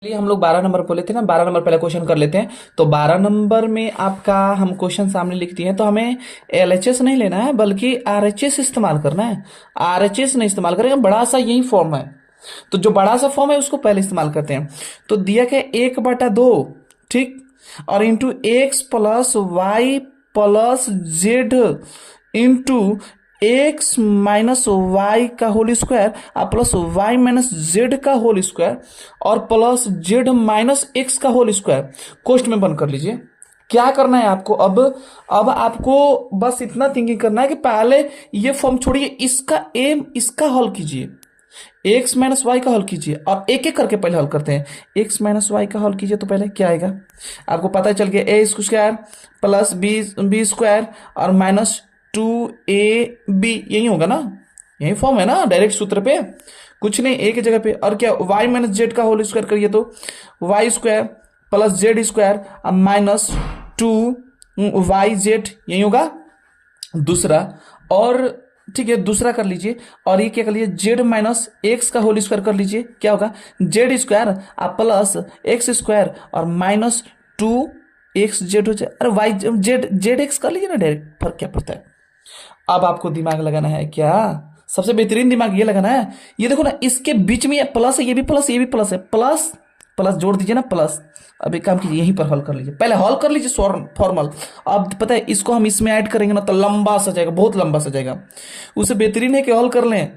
चलिए हम लोग 12 नंबर बोले थे ना। 12 नंबर पहले क्वेश्चन कर लेते हैं। तो 12 नंबर में आपका हम क्वेश्चन सामने लिख दिए हैं, तो हमें एलएचएस नहीं लेना है बल्कि आरएचएस इस्तेमाल करना है। आरएचएस नहीं इस्तेमाल करेंगे, बड़ा सा यही फॉर्म है। तो जो बड़ा सा फॉर्म है उसको पहले इस्तेमाल करते हैं। तो दिया क्या, 1/2, ठीक, और into x plus y plus z into x minus y का होल स्क्वायर और प्लस वाई माइनस जेड का होल स्क्वायर और प्लस जेड माइनस एक्स का होल स्क्वायर कोष्ट में बंद कर लीजिए। क्या करना है आपको अब आपको बस इतना थिंकिंग करना है कि पहले ये फॉर्म छोड़िए, इसका हल कीजिए, एक्स माइनस वाई का हल कीजिए और एक एक करके पहले हल करते हैं। एक्स माइनस वाई का हल कीजिए तो पहले क्या आएगा आपको पता चल गया, ए स्क्वायर प्लस बी स्क्वायर और माइनस 2ab, यही होगा ना, यही फॉर्म है ना डायरेक्ट सूत्र पे, कुछ नहीं एक ही जगह पे। और क्या, y माइनस जेड का होल स्क्वायर करिए तो y square plus z square minus 2 yz, यही होगा दूसरा। और ठीक है, दूसरा कर लीजिए और ये क्या कर लीजिए, जेड माइनस एक्स का होल स्क्वायर कर लीजिए, क्या होगा Z square plus x square और माइनस 2 xz हो जाए। अरे वाई जेड एक्स कर लीजिए ना डायरेक्ट, फर्क क्या पड़ता है। अब आपको दिमाग लगाना है, क्या सबसे बेहतरीन दिमाग ये लगाना है, ये देखो ना इसके बीच में ये प्लस है, ये भी प्लस, ये भी प्लस है, प्लस प्लस जोड़ दीजिए ना प्लस। अब एक काम कीजिए, यहीं पर हल कर लीजिए, पहले हल कर लीजिए फॉर्मल। अब पता है इसको हम इसमें ऐड करेंगे ना तो लंबा सा जाएगा, बहुत लंबा सा जाएगा। उससे बेहतरीन है कि हल कर लें।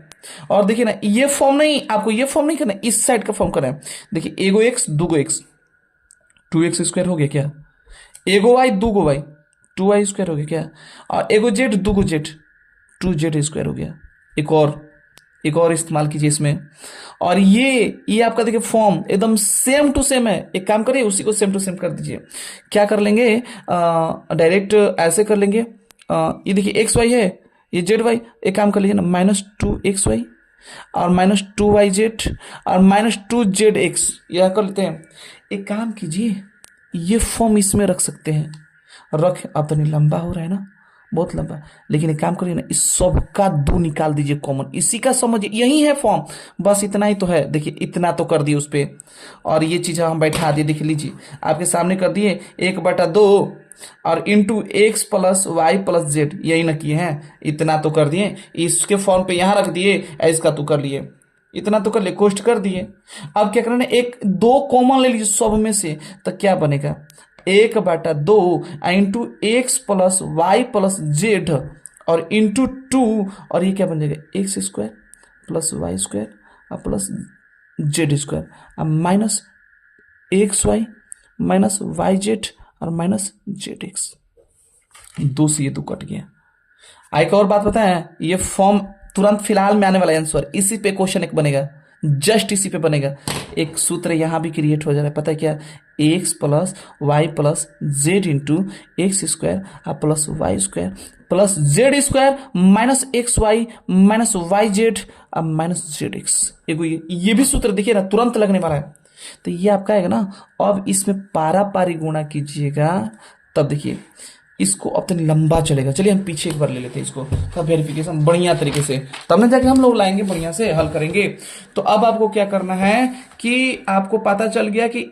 और देखिए ना, ये फॉर्म नहीं, आपको ये फॉर्म नहीं करना, इस साइड का फॉर्म करना है। देखिए एगो एक्स दूगो एक्स, 2x² हो गया क्या, एगो वाई दूगो वाई, 2y² हो गया क्या, और एगो जेड दूगो जेड, 2z² हो गया। एक और इस्तेमाल कीजिए इसमें। और ये आपका देखिए फॉर्म एकदम सेम टू सेम है। एक काम करिए, उसी को सेम टू सेम कर दीजिए। क्या कर लेंगे, डायरेक्ट ऐसे कर लेंगे। ये देखिए एक्स वाई है, ये जेड वाई, एक काम कर लीजिए ना, -2xy और -2yz और -2zx, यह कर लेते हैं। एक काम कीजिए, ये फॉर्म इसमें रख सकते हैं, रख, अब तो नहीं लंबा हो रहा है ना, बहुत लंबा। लेकिन एक काम करिए ना, इस सब का 2 निकाल दीजिए कॉमन, इसी का समझिए, यही है फॉर्म, बस इतना ही तो है। देखिए इतना तो कर दिए उस पे, और ये चीज हम बैठा दिए, देख लीजिए आपके सामने कर दिए 1/2 और into x plus y plus z, यही ना किए हैं, इतना तो कर दिए, इसके फॉर्म पे यहाँ रख दिए, इसका तो कर लिए, इतना तो कर लिए, कोष्ट कर दिए। अब क्या करना है, एक दो कॉमन ले लीजिए सब में से, तो क्या बनेगा 1/2 into x plus y plus z और इंटू 2, और ये क्या बन जाएगा x² प्लस y² और प्लस z² और माइनस xy माइनस yz और माइनस zx, 2 से ये 2 कट गया। एक और बात बताएं, ये फॉर्म तुरंत फिलहाल में आने वाला आंसर इसी पे क्वेश्चन एक बनेगा, जस्ट इसी पे बनेगा। एक सूत्र यहां भी क्रिएट हो जा रहा है, पता है क्या, x plus y plus z into x² और plus y² plus z² minus XY minus YZ और माइनस ZX। ये भी सूत्र देखिए ना तुरंत लगने वाला है। तो ये आपका आएगा ना। अब इसमें पारा पारी गुणा कीजिएगा, तब देखिए इसको अब तक लंबा चलेगा। चलिए हम पीछे एक बार ले लेते हैं इसको, तब वेरिफिकेशन बढ़िया तरीके से, तब ना जाके हम लोग लाएंगे बढ़िया से हल करेंगे। तो अब आपको क्या करना है कि आपको पता चल गया कि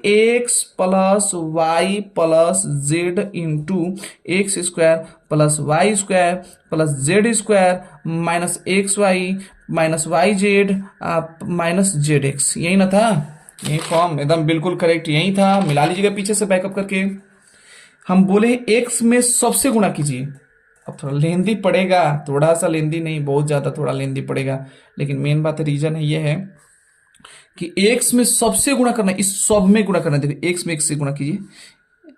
x plus y plus z into x² plus y² plus z² minus XY minus YZ minus ZX, यही ना था, यही फॉर्म एकदम बिल्कुल करेक्ट यही था। मिला लीजिएगा पीछे से बैकअप करके। हम बोले एक्स में सबसे गुणा कीजिए। अब थोड़ा लेंदी पड़ेगा, थोड़ा सा लेंदी नहीं, बहुत ज्यादा थोड़ा लेंदी पड़ेगा, लेकिन मेन बात रीजन है ये है कि एक्स में सबसे गुणा करना, इस सब में गुणा करना। देखो एक्स में एक्स से गुणा कीजिए,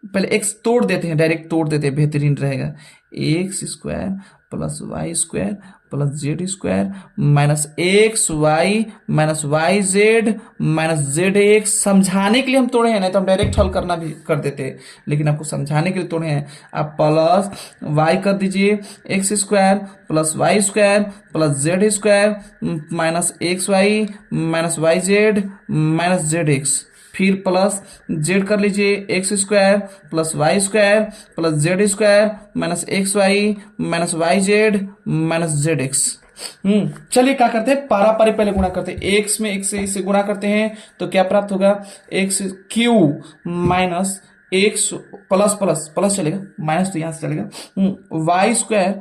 पहले एक्स तोड़ देते हैं, डायरेक्ट तोड़ देते हैं, बेहतरीन रहेगा। x² plus y² plus z² minus XY minus YZ minus ZX। समझाने के लिए हम तोड़े हैं, नहीं तो हम डायरेक्ट हल करना भी कर देते हैं, लेकिन आपको समझाने के लिए तोड़े हैं। आप प्लस y कर दीजिए, x² plus y² plus z² minus XY minus YZ minus ZX, फिर प्लस जेड कर लीजिए, x² plus y² plus z² minus XY minus YZ minus ZX। चलिए क्या करते हैं, पारापारी पहले गुणा करते हैं। एक्स में एक्स से इसे गुणा करते हैं तो क्या प्राप्त होगा, x cube minus x plus plus plus चलेगा, माइनस तो यहां से चलेगा, y square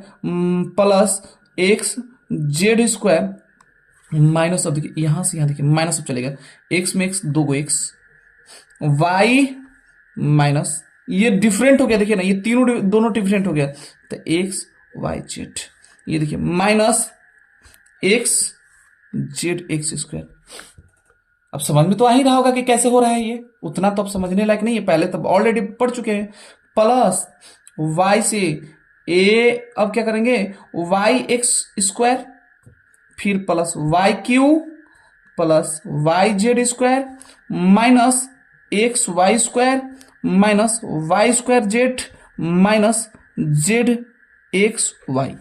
plus x z square minus, अब देखिए यहां से यहां देखिए माइनस अब चलेगा, एक्स में एक्स दो गो एक्स, वाई माइनस ये डिफरेंट हो गया, देखिए ना ये तीनों दोनों डिफरेंट हो गया, तो एक्स वाई जेड, ये देखिए minus x Z x square. अब समझ में तो आ ही रहा होगा कि कैसे हो रहा है, ये उतना तो अब समझने लायक नहीं है, पहले तब ऑलरेडी पढ़ चुके हैं। प्लस वाई से ए, अब क्या करेंगे, वाई एक्स स्क्वायर, फिर plus y cube plus y z square minus x y square minus y square z minus z x y.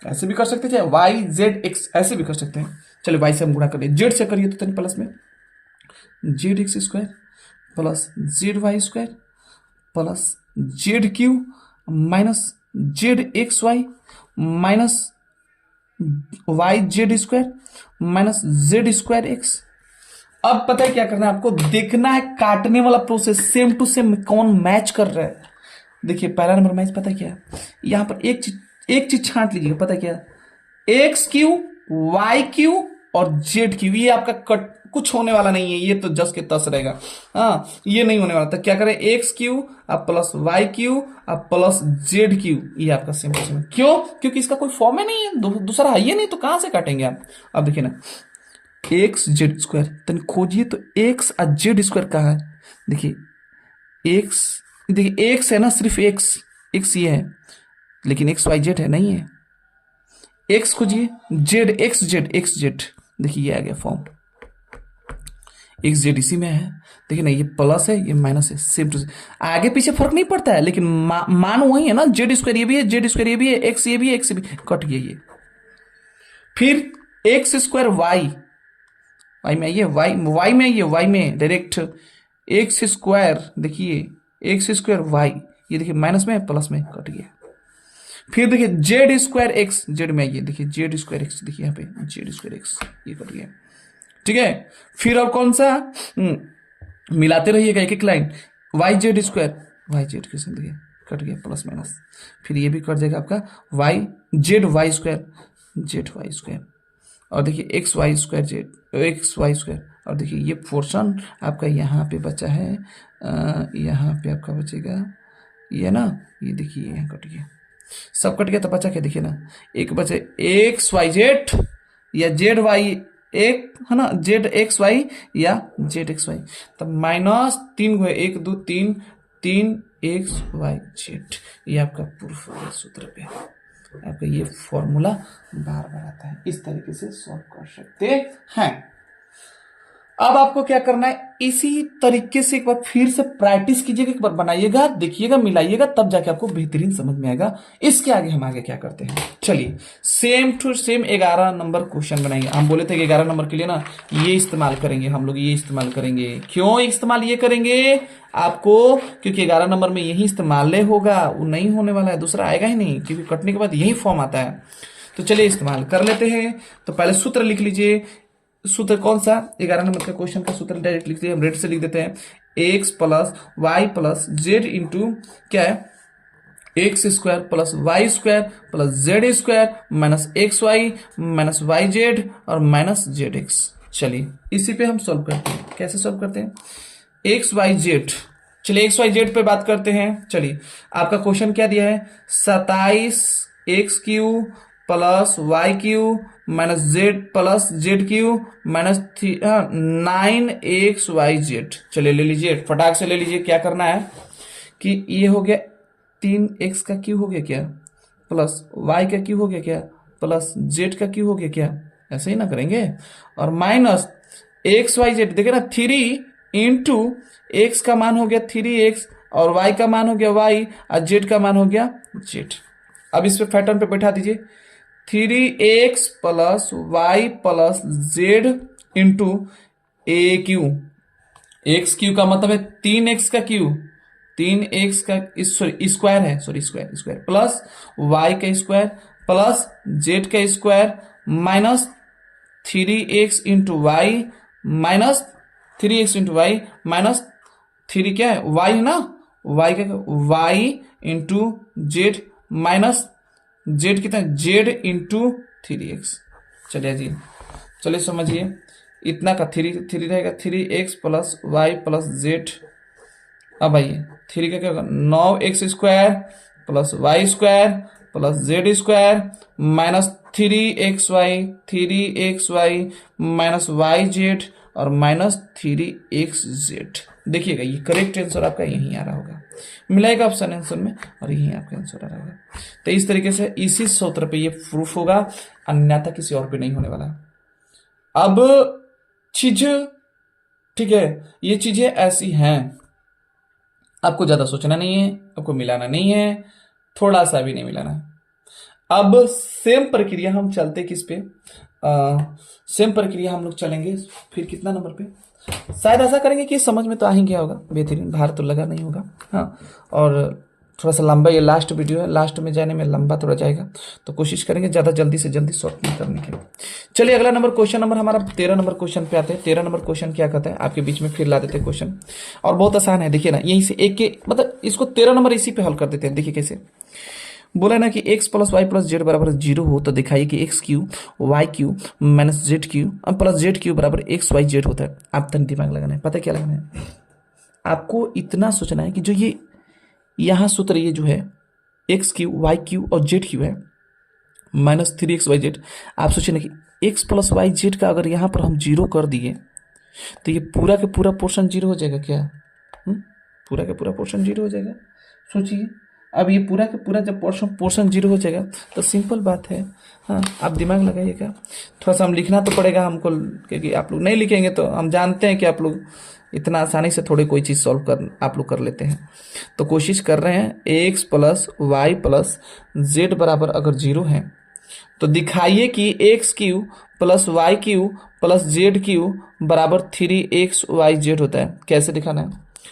ऐसे भी कर सकते थे, वाई जेड एक्स ऐसे भी कर सकते हैं। चलिए वाई से हम गुणा कर लिए, जेड से करिए तो प्लस में z x square plus z y square plus z cube minus z x y minus y z square minus z square x. अब पता है क्या करना है आपको, देखना है काटने वाला प्रोसेस सेम टू सेम कौन मैच कर रहा है। देखिए पहला नंबर मैच पता है क्या, यहां पर एक चीज छांट लीजिएगा, पता है क्या, एक्स क्यू वाई क्यू और जेड क्यू, ये आपका कट कुछ होने वाला नहीं है, ये तो जस के तस रहेगा, हाँ ये नहीं होने वाला। तो क्या करें, एक्स क्यू अब प्लस वाई क्यू अब प्लस जेड क्यू, ये आपका सेम टू सेम। क्यों, क्योंकि इसका कोई फॉर्म ही नहीं है, दूसरा है ये नहीं, तो कहां से काटेंगे आप। अब देखिए ना एक्स जेड स्क्वायर, तन खोजिए तो एक्स और जेड स्क्वायर कहाँ है, देखिए एक्स, देखिए एक्स है ना, सिर्फ एक्स एक्स ये है, लेकिन एक्स वाई जेड है नहीं है, एक्स खोजिए, जेड एक्स जेड, देखिए ये आ गया फॉर्म, एक्स जेड इसी में है, देखिए ना ये प्लस है ये माइनस है, सेम टू सेम, आगे पीछे फर्क नहीं पड़ता है, लेकिन मान वही है ना, जेड स्क्वायर ये भी है, जेड स्क्वायर ये भी है, एक्स ये भी है, एक्स भी कट गया ये। फिर एक्स स्क्वायर वाई, वाई में आइए, वाई में आइए, वाई में डायरेक्ट एक्स स्क्वायर, देखिए एक्स स्क्वायर वाई, ये देखिए माइनस में प्लस में कट गया। फिर देखिए जेड स्क्वायर एक्स, जेड में आइए, देखिए जेड स्क्वायर एक्स, देखिए यहाँ पे जेड स्क्वायर एक्स ये कट गया, ठीक है। फिर और कौन सा, मिलाते रहिएगा एक एक line, y z square y z के देखिए कट गया प्लस माइनस, फिर ये भी कट जाएगा आपका y z y square z y square, और देखिए x y square z x y square, और देखिए ये पोर्शन आपका यहाँ पे बचा है, यहाँ पे आपका बचेगा ये ना, ये देखिए यहाँ कट गया, सब कट गया, तो बचा क्या, देखिए ना एक बचे एक्स वाई जेड या जेड वाई एक है ना, जेड एक्स वाई या जेड एक्स वाई, तब माइनस तीन को एक दो तीन, तीन एक्स वाई जेड, ये आपका पूर्व सूत्र पे आपका ये फॉर्मूला बार बार आता है, इस तरीके से सॉल्व कर सकते हैं। अब आपको क्या करना है, इसी तरीके से एक बार फिर से प्रैक्टिस कीजिएगा, एक बार बनाइएगा, देखिएगा, मिलाइएगा, तब जाके आपको बेहतरीन समझ में आएगा। इसके आगे हम आगे क्या करते हैं, चलिए same to same 11 number question बनाएंगे। हम बोले थे कि 11 नंबर के लिए ना ये इस्तेमाल करेंगे हम लोग, ये इस्तेमाल करेंगे। क्यों इस्तेमाल ये करेंगे आपको, क्योंकि 11 नंबर में यही इस्तेमाल होगा, वो नहीं होने वाला है, दूसरा आएगा ही नहीं, क्योंकि कटने के बाद यही फॉर्म आता है। तो चलिए इस्तेमाल कर लेते हैं। तो पहले सूत्र लिख लीजिए, सूत्र कौन सा, 11 नंबर का क्वेश्चन का सूत्र डायरेक्ट लिखते हैं, हम रेड से लिख देते हैं, x plus y plus z into क्या है, x square plus y square plus z square minus x y minus y z और माइनस जेड एक्स। चलिए इसी पे हम सॉल्व करते हैं, कैसे सॉल्व करते हैं, एक्स वाई जेड, चलिए एक्स वाई जेड पे बात करते हैं। चलिए आपका क्वेश्चन क्या दिया है, 27 x cube plus y cube minus z plus z cube minus 9 x y z. चलिए ले लीजिए, फटाक से ले लीजिए। क्या करना है कि ये हो गया 3 एक्स का क्यू हो गया क्या, प्लस वाई का क्यू हो गया क्या, प्लस जेड का क्यू हो गया क्या, ऐसे ही ना करेंगे, और माइनस एक्स वाई जेड, देखिए ना 3 इंटू एक्स का मान हो गया 3x और वाई का मान हो गया वाई और जेड का मान हो गया जेड। अब इस पे पैटर्न पे बैठा दीजिए, 3x plus y plus z into a cube, x cube का मतलब है 3x का क्यू, 3x का सॉरी स्क्वायर है, सॉरी स्क्वायर प्लस वाई का स्क्वायर प्लस जेड का square minus 3x into y minus 3x into y minus 3 क्या है y है ना, y क्या y into z minus z कितना है जेड इंटू 3x। चलिए जी, चलिए समझिए, इतना का थ्री थ्री रहेगा 3x plus y plus Z. अब आइए 3 का क्या होगा 9x² plus y square plus z square minus 3xy minus y z और माइनस 3xz। देखिएगा ये करेक्ट आंसर आपका यहीं आ रहा होगा, मिलाएगा ऑप्शन आंसर में और यहीं आपका आंसर आ रहा होगा। तो इस तरीके से इसी सूत्र पे ये प्रूफ होगा, अन्यथा किसी और पे नहीं होने वाला। अब चीज ठीक है, ये चीजें ऐसी हैं, आपको ज्यादा सोचना नहीं है, आपको मिलाना नहीं है, थोड़ा सा भी नहीं मिलाना है। अब सेम प्रक्रिया हम चलते किस पे, सेम प्रक्रिया हम लोग चलेंगे फिर कितना नंबर पे, शायद ऐसा करेंगे कि समझ में तो आ ही गया होगा, बेहतरीन, भार तो लगा नहीं होगा। हाँ, और थोड़ा सा लंबा ये लास्ट वीडियो है, लास्ट में जाने में लंबा थोड़ा जाएगा, तो कोशिश करेंगे ज़्यादा जल्दी से जल्दी शॉर्ट में करने के। चलिए अगला नंबर क्वेश्चन नंबर हमारा 13 नंबर क्वेश्चन पे आते हैं। 13 नंबर क्वेश्चन क्या कहता है, आपके बीच में फिर ला देते हैं क्वेश्चन, और बहुत आसान है। देखिए ना, यहीं से एक के मतलब इसको 13 नंबर इसी पे हल कर देते हैं। देखिए कैसे बोला ना कि x plus y plus z बराबर 0 हो तो दिखाइए कि x cube y cube minus z cube plus z cube बराबर एक्स वाई जेड होता है। आप तन दिमाग लगाना है, पता है क्या लगाना है आपको, इतना सोचना है कि जो ये यहाँ सूत्र ये जो है एक्स क्यू वाई क्यू और जेड क्यू है माइनस 3xyz, आप सोचिए ना कि एक्स प्लस वाई जेड का अगर यहाँ पर हम 0 कर दिए तो ये पूरा का पूरा पोर्शन 0 हो जाएगा क्या? पूरा का पूरा पोर्शन 0 हो जाएगा। सोचिए, अब ये पूरा का पूरा जब पोर्शन 0 हो जाएगा तो सिंपल बात है। हाँ, आप दिमाग लगाइएगा, थोड़ा सा हम लिखना तो पड़ेगा हमको, क्योंकि आप लोग नहीं लिखेंगे तो हम जानते हैं कि आप लोग इतना आसानी से थोड़ी कोई चीज़ सॉल्व कर आप लोग कर लेते हैं। तो कोशिश कर रहे हैं x plus y plus z बराबर अगर 0 है तो दिखाइए कि x cube plus y cube plus z cube बराबर 3xyz होता है। कैसे दिखाना है,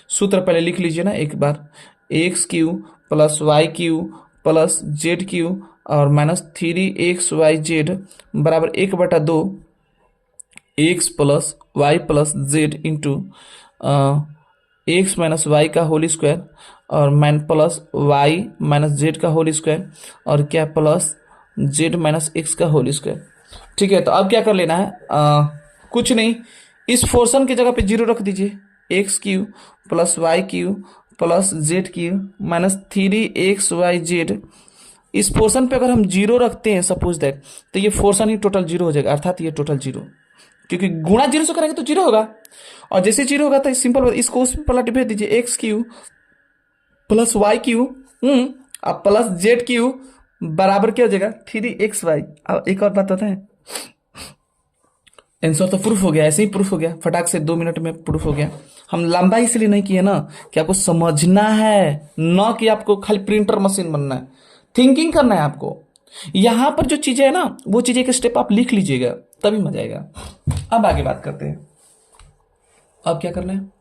सूत्र पहले लिख लीजिए ना एक बार, x cube plus y cube plus z cube और माइनस 3xyz बराबर 1/2 x plus y plus z into x minus y का होल स्क्वायर और प्लस वाई माइनस जेड का होल स्क्वायर और क्या प्लस जेड माइनस एक्स का whole square. ठीक है, तो अब क्या कर लेना है, कुछ नहीं, इस पोर्शन की जगह पे 0 रख दीजिए, x cube plus y cube plus z cube minus 3xyz। इस पोर्शन पे अगर हम 0 रखते हैं सपोज दैट, तो ये पोर्शन ही टोटल 0 हो जाएगा, अर्थात ये टोटल 0, क्योंकि गुणा 0 से करेंगे तो 0 होगा, और जैसे 0 होगा तो सिंपल इसको उस पर पलट भेज दीजिए, x cube plus y cube अब प्लस जेड क्यू बराबर क्या हो जाएगा 3xy। अब एक और बात होता है, आंसर तो प्रूफ हो गया, ऐसे ही प्रूफ हो गया, फटाक से 2 मिनट में प्रूफ हो गया। हम लंबा इसलिए नहीं किए ना कि आपको समझना है, न कि आपको खाली प्रिंटर मशीन बनना है, थिंकिंग करना है आपको। यहां पर जो चीजें है ना वो चीजें के स्टेप आप लिख लीजिएगा, तभी मजा आएगा। अब आगे बात करते हैं, अब क्या करना है,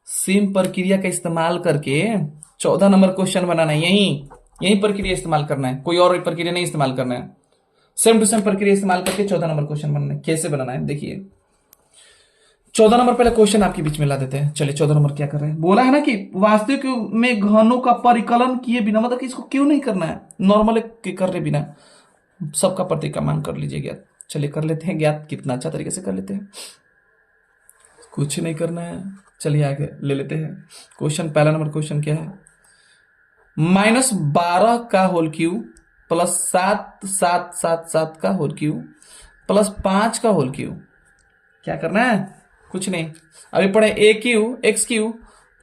सेम प्रक्रिया का इस्तेमाल करके 14 नंबर क्वेश्चन बनाना है। यही प्रक्रिया इस्तेमाल करना है, कोई और प्रक्रिया नहीं इस्तेमाल करना है, सेम टू सेम प्रक्रिया इस्तेमाल करके 14 नंबर क्वेश्चन बनाना है। कैसे बनाना है देखिए, 14 नंबर पहले क्वेश्चन आपके बीच में ला देते हैं। चलिए 14 नंबर क्या कर रहे हैं, बोला है ना कि वास्तविक में घनों का परिकलन किए बिना, मतलब कि इसको क्यों नहीं करना है, नॉर्मल के करने बिना सबका प्रतीक का मान कर लीजिए ज्ञात। चलिए कर लेते हैं ज्ञात, कितना अच्छा तरीके से कर लेते हैं, कुछ नहीं करना है। चलिए आगे ले लेते हैं क्वेश्चन। पहला नंबर क्वेश्चन क्या है, -12 का होल क्यूब प्लस 7 का होल क्यूब प्लस 5 का होल क्यूब। क्या करना है, कुछ नहीं, अभी पढ़े a cube x cube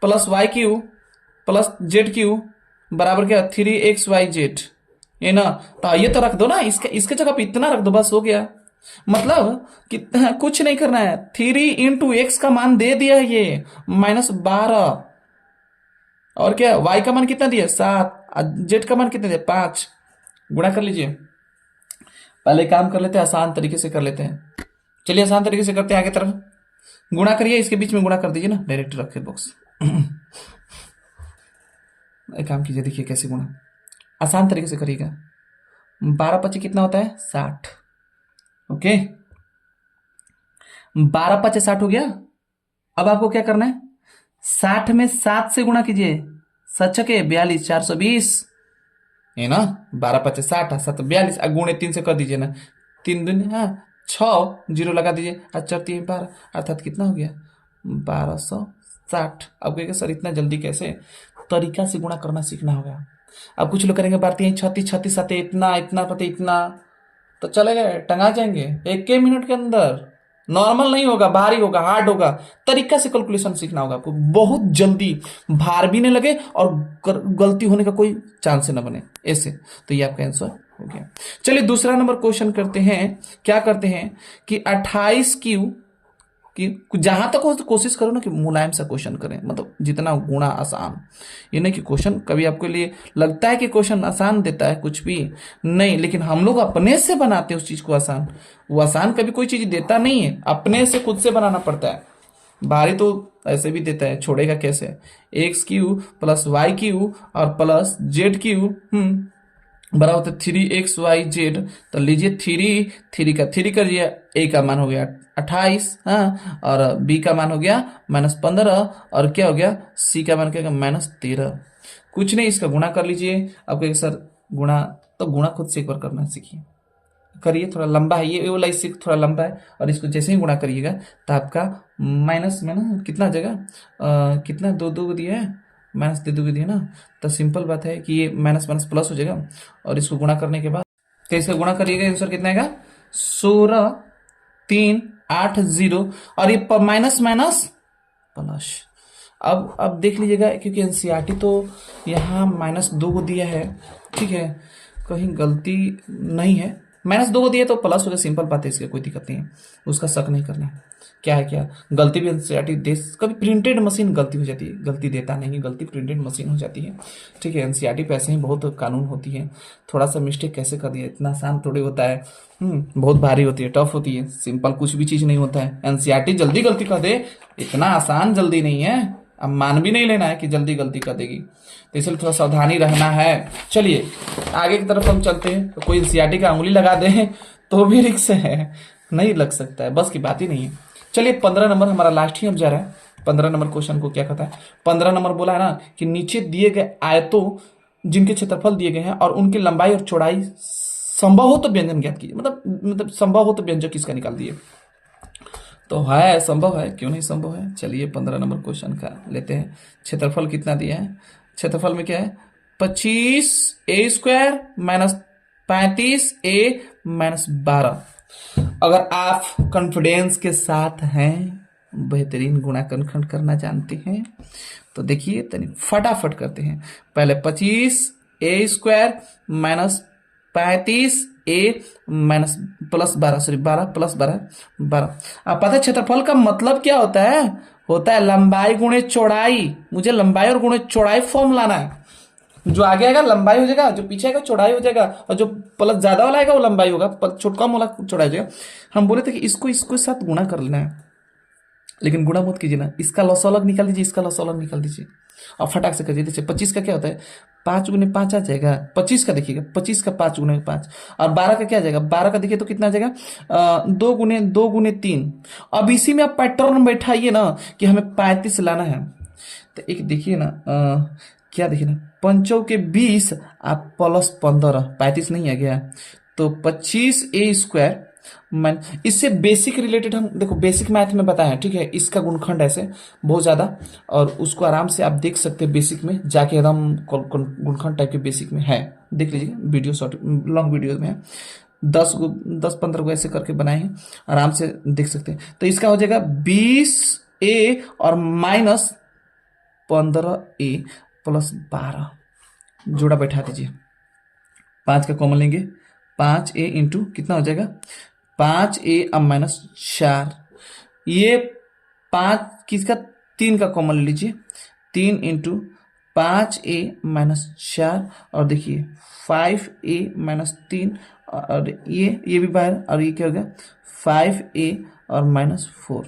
plus y cube plus z cube बराबर क्या 3xyz, ये ना, तो ये तो रख दो ना, इसके जगह पे इतना रख दो, बस हो गया। मतलब कि कुछ नहीं करना है, 3 × x का मान दे दिया है ये -12, और क्या y का मान कितना दिया 7, z का मान कितना दिया 5, गुणा कर लीजिए। पहले काम कर लेते हैं, आसान तरीके से कर लेते हैं। चलिए आसान तरीके से करते हैं, आगे तरफ गुणा करिए, इसके बीच में गुणा कर दीजिए ना, डायरेक्ट रखे बॉक्स। एक काम कीजिए, देखिए कैसे गुणा आसान तरीके से करिएगा। 12 × 25 कितना होता है 60, ओके, 12×5 = 60 हो गया। अब आपको क्या करना है, 60 में 7 से गुणा कीजिए, 7×6 = 42, 420 है ना। 12×5 = 60, 7 42, गुणे 3 से कर दीजिए ना, 3×2 हाँ 6, 0 लगा दीजिए, 4×3 = 12, अर्थात कितना हो गया 1260। अब कहेंगे सर इतना जल्दी कैसे, तरीका से गुणा करना सीखना होगा। अब कुछ लोग करेंगे भारतीय 36 36 आते, इतना इतना पते इतना, तो चले गए, टंगा जाएंगे 1 मिनट के अंदर। नॉर्मल नहीं होगा, भारी होगा, हार्ड होगा। तरीका से कैलकुलेशन सीखना होगा आपको, बहुत जल्दी, भार भी नहीं लगे और गलती होने का कोई चांस ना बने ऐसे। तो ये आपका आंसर हो गया। चलिए दूसरा नंबर क्वेश्चन करते हैं। क्या करते हैं कि 28Q कि जहां तक हो तो कोशिश करो ना कि मुलायम सा क्वेश्चन करें, मतलब जितना गुणा आसान। ये नहीं कि क्वेश्चन कभी आपके लिए लगता है कि क्वेश्चन आसान देता है, कुछ भी नहीं, लेकिन हम लोग अपने से बनाते हैं उस चीज को आसान। वो आसान कभी कोई चीज देता नहीं है, अपने से खुद से बनाना पड़ता है। भारी तो ऐसे भी देता है, छोड़ेगा कैसे। XQ + YQ और प्लस ZQ बराबर 3XYZ। तो लीजिए 3 का 3 करिए, A का मान हो गया 28, हाँ, और B का मान हो गया -15, और क्या हो गया C का मान क्या होगा -13। कुछ नहीं, इसका गुणा कर लीजिए। अब कहेंगे सर गुणा, तो गुणा खुद से एक बार करना सीखिए, करिए। थोड़ा लंबा है ये वाला, इससे थोड़ा लंबा है, और इसको जैसे ही गुणा करिएगा तो आपका माइनस में ना कितना आ जाएगा, कितना 2 दिया है, -2 दिया ना, तो सिंपल बात है कि ये माइनस माइनस प्लस हो जाएगा। और इसको गुणा करने के बाद तो इसका गुणा करिएगा, आंसर कितना आएगा 16,380, और ये माइनस माइनस प्लस। अब देख लीजिएगा, क्योंकि एनसीईआरटी तो यहाँ -2 को दिया है, ठीक है, कहीं गलती नहीं है। -2 को दिया तो प्लस हो गया, सिंपल बात है, इसकी कोई दिक्कत नहीं है, उसका शक नहीं करना है। क्या है क्या गलती भी एनसीईआरटी दे, कभी प्रिंटेड मशीन गलती हो जाती है, गलती देता नहीं, गलती प्रिंटेड मशीन हो जाती है, ठीक है। एनसीईआरटी पे ऐसे ही बहुत कानून होती है, थोड़ा सा मिस्टेक कैसे कर दिया, इतना आसान थोड़ी होता है, बहुत भारी होती है, टफ होती है, सिंपल कुछ भी चीज नहीं होता है। एनसीईआरटी जल्दी गलती कर दे, इतना आसान जल्दी नहीं है, अब मान भी नहीं लेना है कि जल्दी गलती कर देगी, तो इसलिए थोड़ा सावधानी रहना है। चलिए आगे की तरफ हम चलते हैं। तो कोई एनसीईआरटी का उंगली लगा दे तो भी रिक्स है, नहीं लग सकता है, बस की बात ही नहीं है। चलिए 15 नंबर हमारा लास्ट ही अब जा रहा है। 15 नंबर क्वेश्चन को क्या कहता है, 15 नंबर बोला है ना कि नीचे दिए गए आयतों जिनके क्षेत्रफल दिए गए हैं और उनकी लंबाई और चौड़ाई संभव हो तो व्यंजन ज्ञात कीजिए, मतलब संभव हो तो व्यंजक किसका निकाल दिए। तो है, संभव है, क्यों नहीं संभव है। चलिए 15 नंबर क्वेश्चन का लेते हैं। क्षेत्रफल कितना दिया है, क्षेत्रफल में क्या है 25A² -35A -12। अगर आप कॉन्फिडेंस के साथ हैं, बेहतरीन गुणा खंड करना जानते हैं, तो देखिए तनी फटाफट करते हैं। पहले 25A² -35A +12, सॉरी 12 + 12 12। आप पता है क्षेत्रफल का मतलब क्या होता है, होता है लंबाई गुणे चौड़ाई। मुझे लंबाई और गुणे चौड़ाई फॉर्म लाना है। जो आगे आएगा लंबाई हो जाएगा, जो पीछे आएगा चौड़ाई हो जाएगा, और जो प्लस ज्यादा वाला आएगा वो लंबाई होगा, छोटा कम वाला चौड़ाई हो जाएगा। हम बोले थे कि इसको साथ गुणा कर लेना है, लेकिन गुणा मत कीजिए ना, इसका लॉस अलग निकाल दीजिए, इसका लॉस अलग निकाल दीजिए, और फटाक से करिए। जैसे 25 का क्या होता है 5 × 5 आ जाएगा, 25 का देखिएगा 25 का 5 × 5, और 12 का क्या आ जाएगा, 12 का देखिए तो कितना आ जाएगा 2 × 3। अब इसी में आप पैटर्न बैठाइए ना कि हमें 35 लाना है, तो एक देखिए ना क्या देखिए ना 5 × 20 आप +15, 35 नहीं आ गया, तो 25A² इससे बेसिक रिलेटेड हम देखो, बेसिक मैथ में बताए हैं, ठीक है। इसका गुणखंड ऐसे बहुत ज्यादा, और उसको आराम से आप देख सकते हैं बेसिक में जाके, एकदम गुणखंड टाइप के बेसिक में है, देख लीजिए वीडियो, शॉर्ट लॉन्ग वीडियो में है, 10-15 को ऐसे करके बनाए हैं, आराम से देख सकते हैं। तो इसका हो जाएगा 20A और -15A +12, जोड़ा बैठा दीजिए, 5 का कॉमन लेंगे, 5A इंटू कितना हो जाएगा 5A अब -4, ये 5 किसका 3 का कॉमन लीजिए, 3 इंटू 5A -4, और देखिए 5A -3, और ये भी बाहर, और ये क्या हो गया 5A और -4।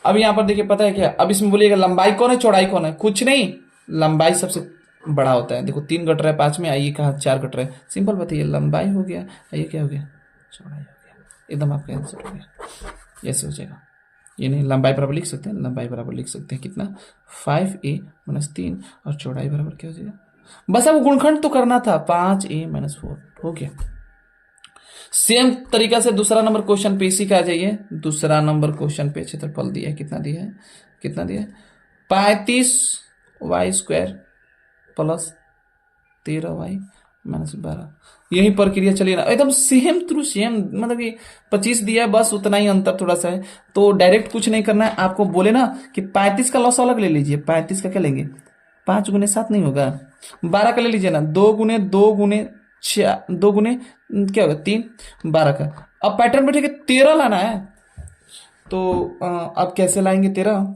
अब यहाँ पर देखिए पता है क्या, अब इसमें बोलिएगा लंबाई कौन है चौड़ाई कौन है, कुछ नहीं, लंबाई सबसे बड़ा होता है। देखो 3 कट रहा है 5 में, आइए कहा 4 कट रहा है, सिंपल बात है, ये लंबाई हो गया, ये क्या हो गया चौड़ाई हो गया। एकदम आपका आंसर हो गया, ऐसे हो जाएगा। ये नहीं, लंबाई बराबर लिख सकते हैं, लंबाई बराबर लिख सकते हैं कितना 5a-3 और चौड़ाई बराबर क्या हो जाएगा, बस अब गुणखंड तो करना था 5a-4 हो गया। सेम तरीका से दूसरा नंबर क्वेश्चन पे इसी का आ जाइए। दूसरा नंबर क्वेश्चन पे क्षेत्रफल दिया है, कितना दिया है, कितना दिया है 35y² प्लस 13y-12। यही प्रक्रिया चलिए ना, एकदम सेम थ्रू सेम, मतलब कि 25 दिया है, बस उतना ही अंतर थोड़ा सा है। तो डायरेक्ट कुछ नहीं करना है आपको, बोले ना कि 35 का लॉस अलग ले लीजिए, 35 का क्या लेंगे 5 गुने 7 नहीं होगा, 12 का ले लीजिए ना, 2 गुने 2 गुने 6, 2 गुने क्या होगा 3, 12 का। अब पैटर्न में ठीक है 13 लाना है, तो अब कैसे लाएंगे 13,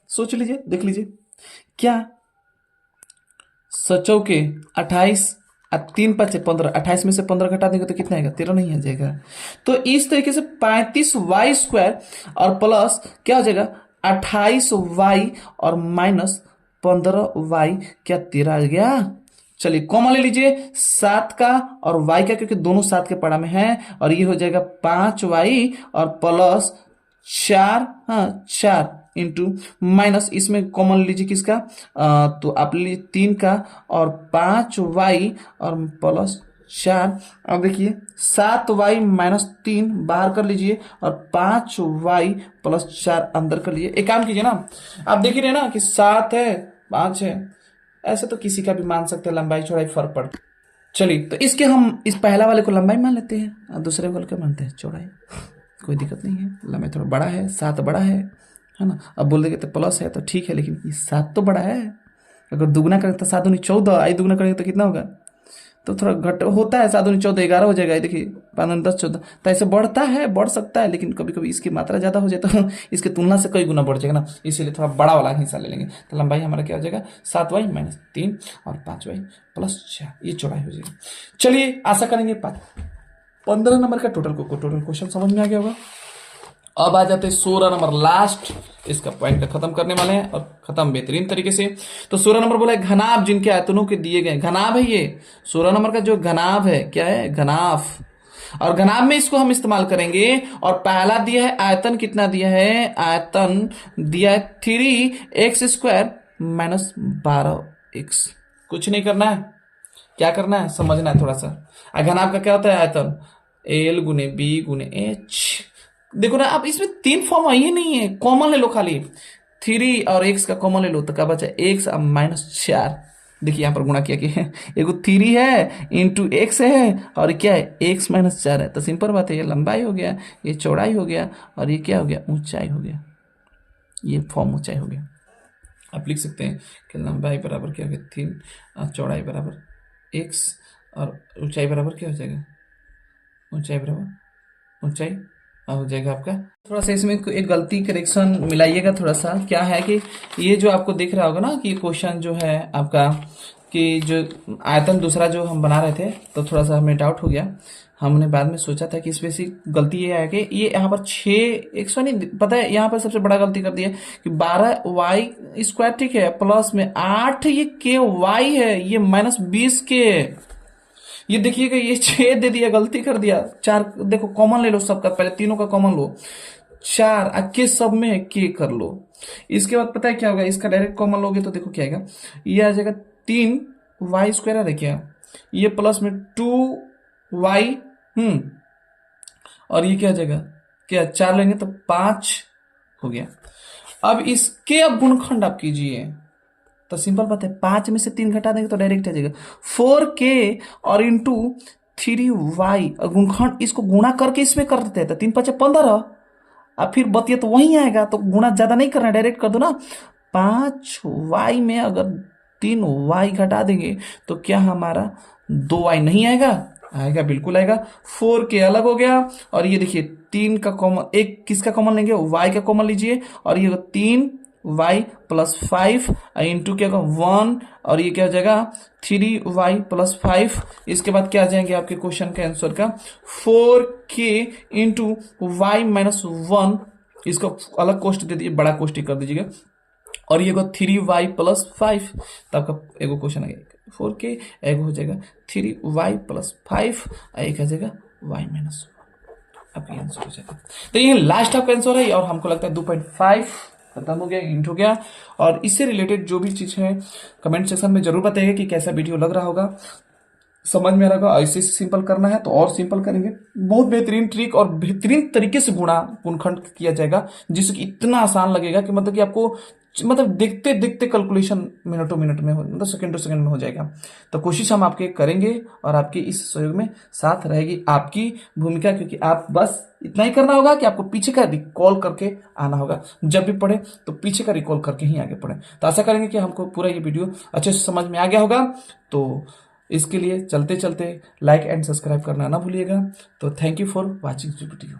सोच लीजिए, देख लीजिए क्या, सचौ के 28 अब 3×5=15, 28 में से 15 घटा देंगे तो कितना आएगा 13 नहीं आ जाएगा। तो इस तरीके से 35y² और प्लस क्या हो जाएगा 28y और -15y, क्या 13 आ गया। चलिए कॉमन ले लीजिए 7 का और y का, क्योंकि दोनों 7 के पड़ा में है, और ये हो जाएगा 5y और प्लस 4, हाँ 4 इंटू माइनस, इसमें कॉमन लीजिए किसका, तो आप लीजिए 3 का और 5y और प्लस 4। अब देखिए 7y-3 बाहर कर लीजिए और 5y प्लस 4 अंदर कर लीजिए। एक काम कीजिए ना, आप देख ही रहे ना कि 7 है 5 है, ऐसे तो किसी का भी मान सकते हैं, लंबाई चौड़ाई फर्क पड़ता। चलिए तो इसके हम इस पहला वाले को लंबाई मान लेते हैं और दूसरे वाले को मानते हैं चौड़ाई, कोई दिक्कत नहीं है। लंबाई थोड़ा बड़ा है, 7 बड़ा है ना। अब बोल देंगे तो प्लस है तो ठीक है, लेकिन ये 7 तो बड़ा है। अगर दुगना करें तो 7 दूनी 14, आई दुगना करेंगे तो कितना होगा, तो थोड़ा घट होता है, 7 दूनी 14 11 हो जाएगा। देखिए 5 10 14, तो ऐसे बढ़ता है, बढ़ सकता है, लेकिन कभी कभी इसकी मात्रा ज़्यादा हो जाए तो इसके तुलना से कई गुना बढ़ जाएगा ना, इसीलिए थोड़ा बड़ा वाला हिस्सा ले लेंगे। तो लंबाई हमारा क्या हो जाएगा 7y-3 और 5y प्लस 4, ये चौड़ाई हो जाएगी। चलिए आशा करेंगे 15 नंबर का टोटल क्वेश्चन समझ में आ गया होगा। अब आ जाते 16 नंबर, लास्ट इसका पॉइंट खत्म करने वाले हैं और खत्म बेहतरीन तरीके से। तो 16 नंबर बोला है घनाभ जिनके आयतनों के दिए गए, घनाभ है ये 16 नंबर का जो घनाभ है, क्या है घनाभ, और घनाभ में इसको हम इस्तेमाल करेंगे। और पहला दिया है आयतन, कितना दिया है, आयतन दिया है 3x² - 12x। कुछ नहीं करना है, क्या करना है समझना है थोड़ा सा। घनाभ का क्या होता है आयतन, L गुने B गुने H। देखो ना, अब इसमें 3 फॉर्म आई नहीं है, कॉमन ले लो, खाली 3 और x का कॉमन ले लो तो क्या बचा x अब -4। देखिए यहाँ पर गुणा किया कि एगो 3 है इंटू x है और क्या है x -4 है। तो सिंपल बात है, ये लंबाई हो गया, ये चौड़ाई हो गया और ये क्या हो गया ऊंचाई हो गया, ये फॉर्म ऊंचाई हो गया। आप लिख सकते हैं कि लंबाई बराबर क्या हो गया 3 और चौड़ाई बराबर x और ऊंचाई बराबर क्या हो जाएगा, ऊंचाई बराबर ऊंचाई हो जाएगा आपका। थोड़ा सा इसमें एक गलती करेक्शन मिलाइएगा थोड़ा सा, क्या है कि ये जो आपको दिख रहा होगा ना कि क्वेश्चन जो है आपका कि जो आयतन दूसरा जो हम बना रहे थे, तो थोड़ा सा हमें डाउट हो गया। हमने बाद में सोचा था कि इसमें से गलती ये है कि ये यहाँ पर 6 नहीं पता है, यहाँ पर सबसे बड़ा गलती कर दिया कि 12y² ठीक है, प्लस में 8 ये ky है, ये -20 के, ये देखिएगा ये 6 दे दिया, गलती कर दिया। 4 देखो कॉमन ले लो सबका, पहले तीनों का कॉमन लो, 4 के सब में के कर लो। इसके बाद पता है क्या होगा, इसका डायरेक्ट कॉमन लोगे तो देखो क्या आएगा, ये आ जाएगा 3y² है क्या, ये प्लस में 2y और ये क्या आ जाएगा, क्या 4 लेंगे तो 5 हो गया। अब इसके अब गुणखंड आप कीजिए तो सिंपल बात है, 5 में से 3 घटा देंगे तो डायरेक्ट आ जाएगा 4k और इंटू 3y, और गुणखंड इसको गुणा करके इसमें कर देते हैं तो 3×5=15, अब फिर बतिया तो वहीं आएगा, तो गुणा ज्यादा नहीं करना, डायरेक्ट कर दो ना। 5y में अगर 3y घटा देंगे तो क्या हमारा 2y नहीं आएगा, आएगा बिल्कुल आएगा। 4k अलग हो गया और ये देखिए 3 का कॉमन, एक किसका कॉमन लेंगे y का कॉमन लीजिए, और ये 3y + 5 इंटू क्या होगा 1 और ये क्या हो जाएगा 3y + 5। इसके बाद क्या आ जाएंगे आपके क्वेश्चन का आंसर का 4k इंटू y - 1, इसको अलग कोष्ट दे दीजिए, बड़ा कोष्ट कर दीजिएगा, और ये 3y + 5, तो आपका एगो क्वेश्चन आ गया 4k, एगो हो जाएगा 3y + 5, एक आ जाएगा y - 1। आपका आंसर हो जाएगा। तो ये लास्ट आपका आंसर है और हमको लगता है 2.5 खत्म हो गया, इंट हो गया। और इससे रिलेटेड जो भी चीज है कमेंट सेक्शन में जरूर बताइएगा कि कैसा वीडियो लग रहा होगा, समझ में आ रहा होगा। ऐसे सिंपल करना है तो और सिंपल करेंगे, बहुत बेहतरीन ट्रिक और बेहतरीन तरीके से गुणखंड किया जाएगा, जिससे कि इतना आसान लगेगा कि मतलब कि आपको मतलब देखते देखते कैलकुलेशन मिनटों मिनट में हो, मतलब सेकंडों सेकंड में हो जाएगा। तो कोशिश हम आपके करेंगे और आपके इस सहयोग में साथ रहेगी आपकी भूमिका, क्योंकि आप बस इतना ही करना होगा कि आपको पीछे का रिकॉल करके आना होगा। जब भी पढ़े तो पीछे का रिकॉल करके ही आगे पढ़े। तो आशा करेंगे कि हमको पूरा ये वीडियो अच्छे से समझ में आ गया होगा। तो इसके लिए चलते चलते लाइक एंड सब्सक्राइब करना ना भूलिएगा। तो thank you for watching this video.